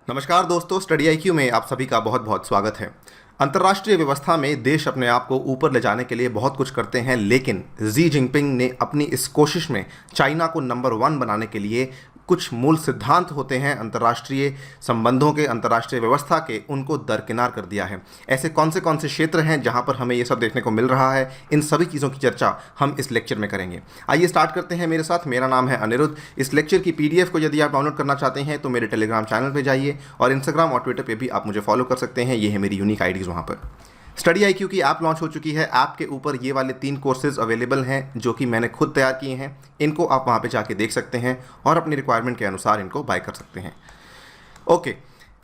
नमस्कार दोस्तों, study IQ में आप सभी का बहुत बहुत स्वागत है। अंतर्राष्ट्रीय व्यवस्था में देश अपने आप को ऊपर ले जाने के लिए बहुत कुछ करते हैं, लेकिन जी जिनपिंग ने अपनी इस कोशिश में चाइना को नंबर 1 बनाने के लिए कुछ मूल सिद्धांत होते हैं अंतर्राष्ट्रीय संबंधों के, अंतर्राष्ट्रीय व्यवस्था के, उनको दरकिनार कर दिया है। ऐसे कौन से क्षेत्र हैं जहां पर हमें ये सब देखने को मिल रहा है, इन सभी चीज़ों की चर्चा हम इस लेक्चर में करेंगे। आइए स्टार्ट करते हैं मेरे साथ। मेरा नाम है अनिरुद्ध। इस लेक्चर की PDF को यदि आप डाउनलोड करना चाहते हैं तो मेरे टेलीग्राम चैनल पर जाइए और इंस्टाग्राम और ट्विटर पर भी आप मुझे फॉलो कर सकते हैं। ये है मेरी यूनिक आईडीज़ वहाँ पर। स्टडी आईक्यू की ऐप लॉन्च हो चुकी है। ऐप के ऊपर ये वाले 3 कोर्सेज अवेलेबल हैं जो कि मैंने खुद तैयार किए हैं। इनको आप वहाँ पे जाके देख सकते हैं और अपनी रिक्वायरमेंट के अनुसार इनको बाय कर सकते हैं। Okay,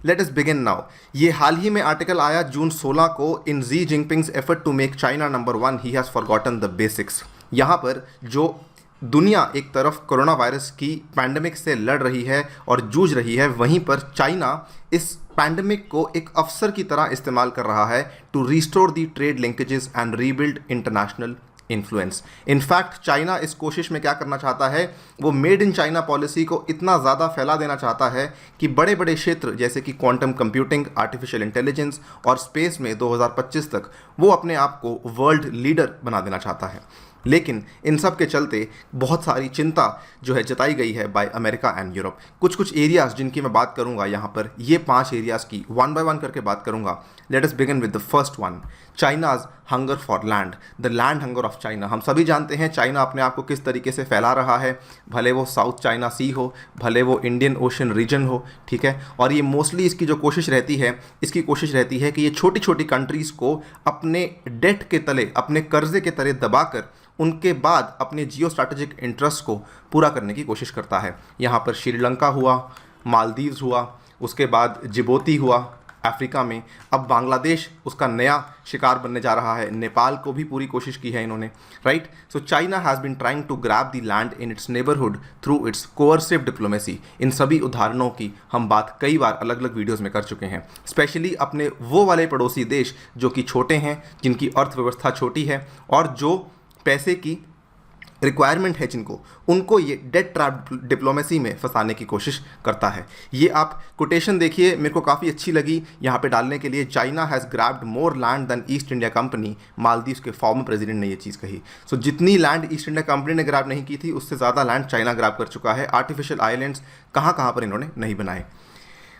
let us begin now. ये हाल ही में आर्टिकल आया जून 16 को। In Xi Jinping's effort to make China number 1 he has forgotten the basics. यहाँ पर जो दुनिया एक तरफ कोरोना वायरस की पैंडमिक से लड़ रही है और जूझ रही है, वहीं पर चाइना इस पैंडमिक को एक अवसर की तरह इस्तेमाल कर रहा है to restore the trade linkages and rebuild international influence. In fact China इस कोशिश में क्या करना चाहता है, वो मेड इन चाइना पॉलिसी को इतना ज़्यादा फैला देना चाहता है कि बड़े बड़े क्षेत्र जैसे कि क्वांटम कंप्यूटिंग, आर्टिफिशियल इंटेलिजेंस और स्पेस में 2025 तक वो अपने आप को वर्ल्ड लीडर बना देना चाहता है। लेकिन इन सब के चलते बहुत सारी चिंता जो है जताई गई है बाय अमेरिका एंड यूरोप। कुछ एरियाज़ जिनकी मैं बात करूंगा यहाँ पर, ये 5 एरियाज़ की 1 बाय 1 करके बात करूंगा। Late us begin with the first one, China's hunger for land, the land hunger of China. हम सभी जानते हैं चाइना अपने आप को किस तरीके से फैला रहा है, भले वो साउथ चाइना सी हो, भले वो इंडियन ओशन रीजन हो, ठीक है। और ये मोस्टली इसकी जो कोशिश रहती है कि ये छोटी छोटी कंट्रीज़ को अपने डेट के तले, अपने कर्जे के तले दबाकर उनके बाद अपने जियो स्ट्रैटेजिक इंटरेस्ट को पूरा करने की कोशिश करता है। यहाँ पर श्रीलंका हुआ, मालदीव्स हुआ, उसके बाद जिबूती हुआ अफ्रीका में, अब बांग्लादेश उसका नया शिकार बनने जा रहा है। नेपाल को भी पूरी कोशिश की है इन्होंने, right. So China has been trying to grab the land in its neighbourhood through its coercive diplomacy. इन सभी उदाहरणों की हम बात कई बार अलग अलग वीडियोज़ में कर चुके हैं। स्पेशली अपने वो वाले पड़ोसी देश जो कि छोटे हैं, जिनकी अर्थव्यवस्था छोटी है और जो पैसे की रिक्वायरमेंट है जिनको, उनको ये डेट ट्रैप डिप्लोमेसी में फंसाने की कोशिश करता है। ये आप कोटेशन देखिए, मेरे को काफ़ी अच्छी लगी यहाँ पे डालने के लिए। China has grabbed more land than East India Company, Maldives के फॉर्मर प्रेसिडेंट ने ये चीज़ कही। सो जितनी लैंड ईस्ट इंडिया कंपनी ने ग्रैब नहीं की थी, उससे ज़्यादा लैंड चाइना ग्रैब कर चुका है। आर्टिफिशियल आइलैंड्स कहाँ पर इन्होंने नहीं बनाए।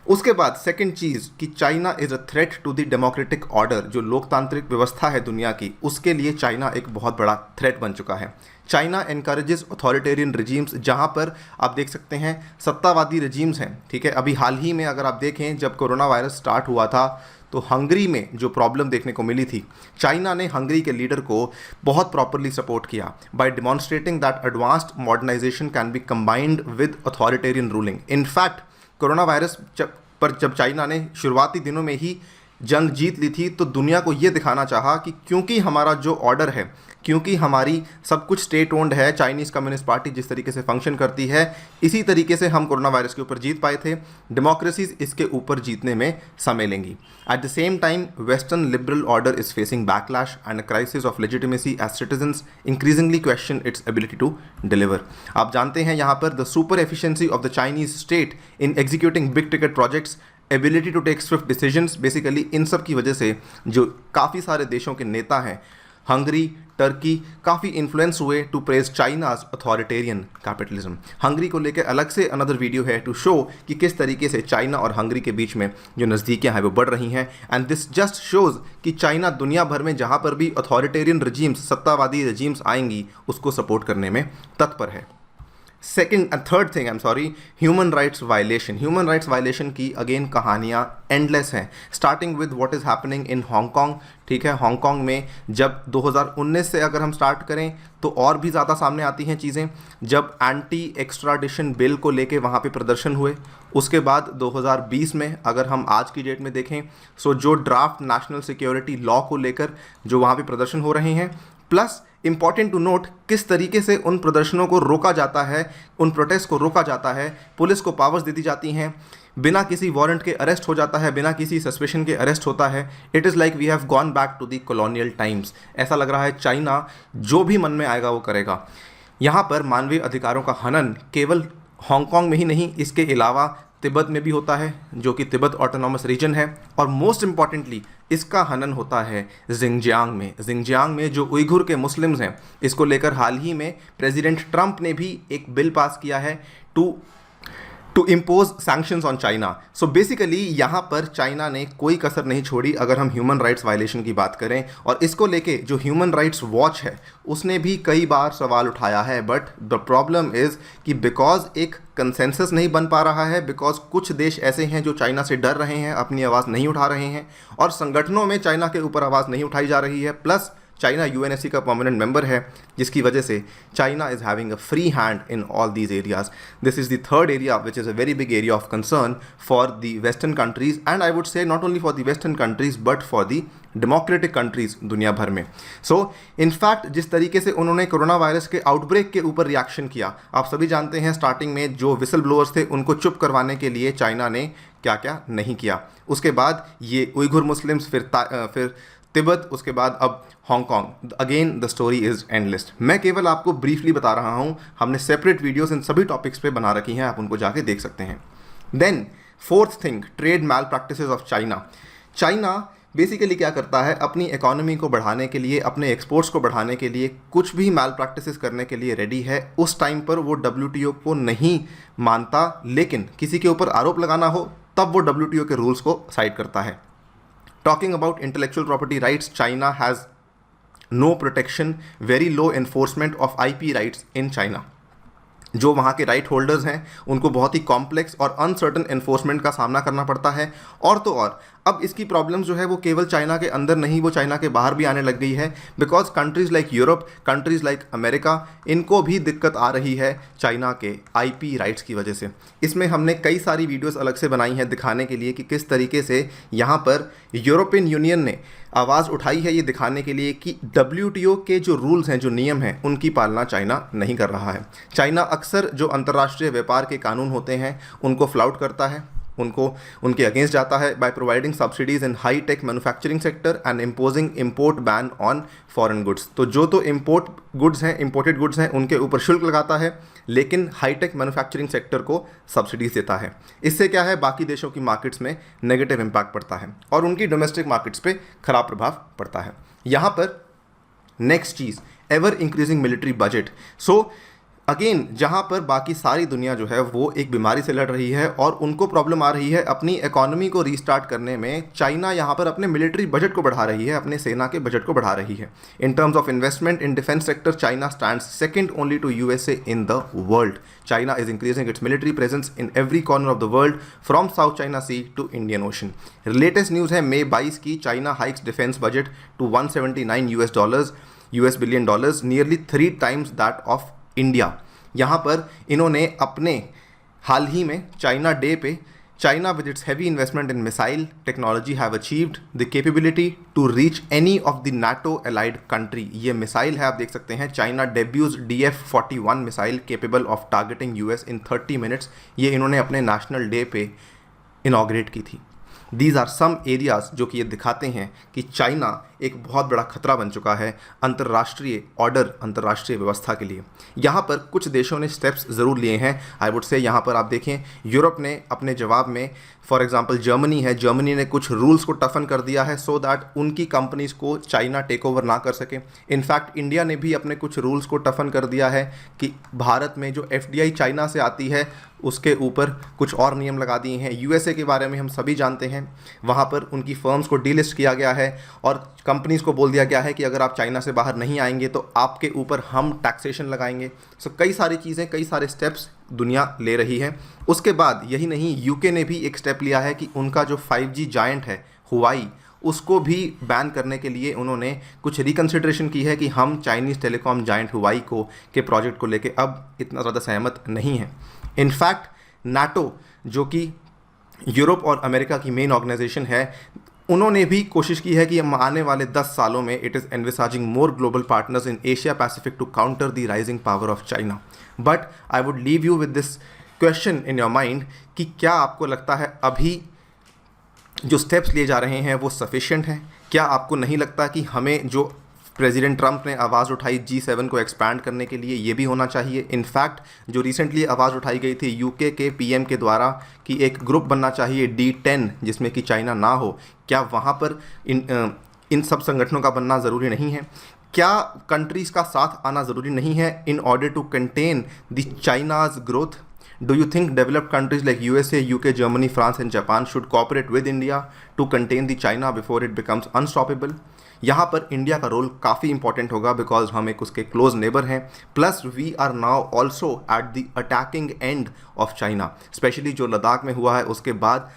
उसके बाद सेकंड चीज़ कि China is a threat to the democratic order. जो लोकतांत्रिक व्यवस्था है दुनिया की, उसके लिए चाइना एक बहुत बड़ा थ्रेट बन चुका है। चाइना एनकरेजेस अथॉरिटेरियन रिजीम्स, जहाँ पर आप देख सकते हैं सत्तावादी रिजीम्स हैं, ठीक है। अभी हाल ही में अगर आप देखें, जब कोरोना वायरस स्टार्ट हुआ था तो हंगरी में जो प्रॉब्लम देखने को मिली थी, चाइना ने हंगरी के लीडर को बहुत प्रॉपरली सपोर्ट किया by demonstrating that advanced modernisation can be combined with authoritarian ruling. In fact corona virus जब चाइना ने शुरुआती दिनों में ही जंग जीत ली थी, तो दुनिया को ये दिखाना चाहा कि क्योंकि हमारा जो ऑर्डर है, क्योंकि हमारी सब कुछ स्टेट ओन्ड है, चाइनीज़ कम्युनिस्ट पार्टी जिस तरीके से फंक्शन करती है, इसी तरीके से हम कोरोना वायरस के ऊपर जीत पाए थे। डेमोक्रेसीज इसके ऊपर जीतने में समय लेंगी। At the same time western liberal order is facing backlash and a crisis of legitimacy as citizens increasingly question its ability to deliver. आप जानते हैं यहाँ पर the super efficiency of the Chinese state in executing big ticket projects, ability to take swift decisions, basically इन सब की वजह से जो काफ़ी सारे देशों के नेता हैं, हंगरी, टर्की, काफ़ी इन्फ्लुएंस हुए to praise China's authoritarian capitalism. Hungary को लेकर अलग से अनदर वीडियो है टू शो कि किस तरीके से चाइना और हंगरी के बीच में जो नज़दीकियाँ हैं वो बढ़ रही हैं। एंड दिस जस्ट शोज़ कि चाइना दुनिया भर में जहाँ पर भी अथॉरिटेरियन रजीम्स, सत्तावादी रजीम्स आएंगी, उसको सपोर्ट करने में तत्पर है। Second third thing, I am sorry, human rights violation. Human rights violation की अगेन कहानियाँ एंडलेस हैं, starting with what is happening in Hong Kong, ठीक है। हांगकांग में जब 2019 से अगर हम स्टार्ट करें तो और भी ज़्यादा सामने आती हैं चीज़ें। जब एंटी एक्स्ट्राडिशन बिल को लेके वहाँ पे प्रदर्शन हुए, उसके बाद 2020 में अगर हम आज की डेट में देखें, सो जो ड्राफ्ट नेशनल सिक्योरिटी लॉ को लेकर जो वहाँ पे प्रदर्शन हो रहे हैं, प्लस इंपॉर्टेंट टू नोट किस तरीके से उन प्रदर्शनों को रोका जाता है, उन प्रोटेस्ट को रोका जाता है, पुलिस को पावर्स दे दी जाती हैं, बिना किसी वारंट के अरेस्ट हो जाता है, बिना किसी सस्पेशन के अरेस्ट होता है। It is like we have gone back to the colonial times. ऐसा लग रहा है चाइना जो भी मन में आएगा वो करेगा। यहाँ पर मानवीय अधिकारों का हनन केवल हांगकांग में ही नहीं, इसके अलावा तिब्बत में भी होता है, जो कि तिब्बत ऑटोनॉमस रीजन है, और मोस्ट इम्पॉर्टेंटली इसका हनन होता है जिंगजियांग में। जिंगजियांग में जो उइघुर के मुस्लिम्स हैं, इसको लेकर हाल ही में प्रेसिडेंट ट्रंप ने भी एक बिल पास किया है to impose sanctions on China. So basically यहाँ पर चाइना ने कोई कसर नहीं छोड़ी अगर हम ह्यूमन राइट्स वायलेशन की बात करें, और इसको लेके जो ह्यूमन राइट्स वॉच है उसने भी कई बार सवाल उठाया है। बट द प्रॉब्लम इज़ कि बिकॉज एक कंसेंसस नहीं बन पा रहा है, बिकॉज कुछ देश ऐसे हैं जो चाइना से डर रहे हैं, अपनी आवाज़ नहीं उठा रहे हैं, और संगठनों में चाइना के ऊपर आवाज़ नहीं उठाई जा रही है, प्लस चाइना यूएनएससी का परमानेंट मेंबर है, जिसकी वजह से China is having a free hand in all these areas. This is the third area which is a very big area of concern for the western countries, and I would say not only for the western countries but for the democratic countries दुनिया भर में। So in fact जिस तरीके से उन्होंने corona virus के outbreak के ऊपर रिएक्शन किया, आप सभी जानते हैं स्टार्टिंग में जो विसल ब्लोअर्स थे उनको चुप करवाने के लिए चाइना ने क्या क्या नहीं किया। उसके बाद ये उइघुर मुस्लिम्स, फिर तिब्बत, उसके बाद अब Hong Kong. Again the story is endless. मैं केवल आपको ब्रीफली बता रहा हूँ, हमने सेपरेट वीडियोस इन सभी टॉपिक्स पे बना रखी हैं, आप उनको जाके देख सकते हैं। Then fourth thing, trade malpractices of China. China basically क्या करता है, अपनी इकोनॉमी को बढ़ाने के लिए, अपने एक्सपोर्ट्स को बढ़ाने के लिए कुछ भी मैल प्रैक्टिसेस करने के लिए रेडी है। उस टाइम पर वो WTO को नहीं मानता, लेकिन किसी के ऊपर आरोप लगाना हो तब वो WTO के रूल्स को साइड करता है। Talking about intellectual property rights, China has no protection, very low enforcement of IP rights in China. जो वहाँ के राइट होल्डर्स हैं उनको बहुत ही कॉम्प्लेक्स और अनसर्टन एनफोर्समेंट का सामना करना पड़ता है। और तो और अब इसकी प्रॉब्लम जो है वो केवल चाइना के अंदर नहीं, वो चाइना के बाहर भी आने लग गई है, because countries like Europe, countries like America, इनको भी दिक्कत आ रही है चाइना के IP राइट्स की वजह से। इसमें हमने कई सारी वीडियोस अलग से बनाई हैं दिखाने के लिए कि किस तरीके से यहाँ पर यूरोपियन यूनियन ने आवाज़ उठाई है, ये दिखाने के लिए कि WTO के जो रूल्स हैं, जो नियम हैं, उनकी पालना चाइना नहीं कर रहा है। चाइना अक्सर जो अंतर्राष्ट्रीय व्यापार के कानून होते हैं उनको फ्लाउट करता है, उनके अगेंस्ट जाता है by providing subsidies in high tech manufacturing sector and imposing import ban on foreign goods. तो जो इम्पोर्टेड गुड्स हैं उनके ऊपर शुल्क लगाता है, लेकिन हाईटेक मैन्युफैक्चरिंग सेक्टर को सब्सिडीज देता है। इससे क्या है, बाकी देशों की मार्केट्स में नेगेटिव इम्पैक्ट पड़ता है और उनकी डोमेस्टिक मार्केट्स पे खराब प्रभाव पड़ता है। यहाँ पर नेक्स्ट चीज़, ever increasing military budget. So again जहाँ पर बाकी सारी दुनिया जो है वो एक बीमारी से लड़ रही है और उनको प्रॉब्लम आ रही है अपनी इकोनॉमी को रीस्टार्ट करने में, चाइना यहाँ पर अपने मिलिट्री बजट को बढ़ा रही है, अपने सेना के बजट को बढ़ा रही है। In terms of investment in defence sector, China stands second only to USA in the world. China is increasing its military presence in every corner of the world from South China Sea to Indian Ocean. Latest news है मई 22 की, China hikes defence budget to $179 billion, nearly 3 times that of India. यहाँ पर इन्होंने अपने हाल ही में चाइना डे पे, China with its heavy investment in missile technology have achieved the capability to reach any of the NATO allied country. ये missile है, आप देख सकते हैं, China debuts DF-41 missile capable of targeting US in 30 minutes. ये इन्होंने अपने national day पे इनॉग्रेट की थी। दीज आर सम एरियाज जो कि ये दिखाते हैं कि चाइना एक बहुत बड़ा खतरा बन चुका है अंतर्राष्ट्रीय ऑर्डर, अंतर्राष्ट्रीय व्यवस्था के लिए। यहाँ पर कुछ देशों ने स्टेप्स ज़रूर लिए हैं। आई वुड से यहाँ पर आप देखें, यूरोप ने अपने जवाब में, फॉर एग्जांपल जर्मनी है, जर्मनी ने कुछ रूल्स को टफन कर दिया है सो दैट उनकी कंपनीज़ को चाइना टेक ओवर ना कर सके। इनफैक्ट इंडिया ने भी अपने कुछ रूल्स को टफन कर दिया है कि भारत में जो FDI चाइना से आती है उसके ऊपर कुछ और नियम लगा दिए हैं। USA के बारे में हम सभी जानते हैं, वहाँ पर उनकी फर्म्स को डीलिस्ट किया गया है और कंपनीज़ को बोल दिया गया है कि अगर आप चाइना से बाहर नहीं आएंगे तो आपके ऊपर हम टैक्सेशन लगाएंगे। सो कई सारी चीज़ें, कई सारे स्टेप्स दुनिया ले रही है। उसके बाद यही नहीं, UK ने भी एक स्टेप लिया है कि उनका जो 5G जायंट है हुआई, उसको भी बैन करने के लिए उन्होंने कुछ रिकन्सिडरेशन की है कि हम चाइनीज़ टेलीकॉम जायंट हुआई के प्रोजेक्ट को लेके अब इतना ज़्यादा सहमत नहीं है। इनफैक्ट NATO, जो कि यूरोप और अमेरिका की मेन ऑर्गेनाइजेशन है, उन्होंने भी कोशिश की है कि हम आने वाले 10 सालों में it is envisaging more global partners in Asia Pacific to counter the rising power of China. But I would leave you with this question in your mind कि क्या आपको लगता है अभी जो स्टेप्स लिए जा रहे हैं वो सफिशिएंट हैं? क्या आपको नहीं लगता कि हमें जो प्रेसिडेंट ट्रंप ने आवाज़ उठाई G7 को एक्सपैंड करने के लिए, ये भी होना चाहिए। इनफैक्ट जो रिसेंटली आवाज़ उठाई गई थी यूके के पीएम के द्वारा कि एक ग्रुप बनना चाहिए D10 जिसमें कि चाइना ना हो, क्या वहाँ पर इन सब संगठनों का बनना ज़रूरी नहीं है? क्या कंट्रीज़ का साथ आना ज़रूरी नहीं है in order to contain the China's growth? Do you think developed countries like USA, UK, Germany, France and Japan should cooperate with India to contain the China before it becomes unstoppable? यहाँ पर India का role काफ़ी important होगा because हम एक उसके close neighbour हैं, plus we are now also at the attacking end of China. Specially जो लद्दाख में हुआ है उसके बाद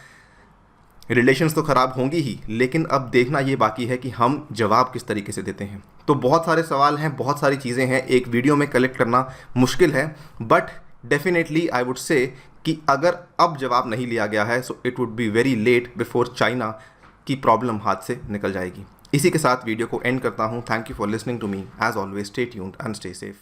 रिलेशंस तो ख़राब होंगी ही, लेकिन अब देखना ये बाकी है कि हम जवाब किस तरीके से देते हैं। तो बहुत सारे सवाल हैं, बहुत सारी चीज़ें हैं, एक वीडियो में कलेक्ट करना मुश्किल है, but definitely I would say कि अगर अब जवाब नहीं लिया गया है so it would be very late before China की प्रॉब्लम हाथ से निकल जाएगी। इसी के साथ वीडियो को एंड करता हूँ। Thank you for listening to me. As always stay tuned and stay safe.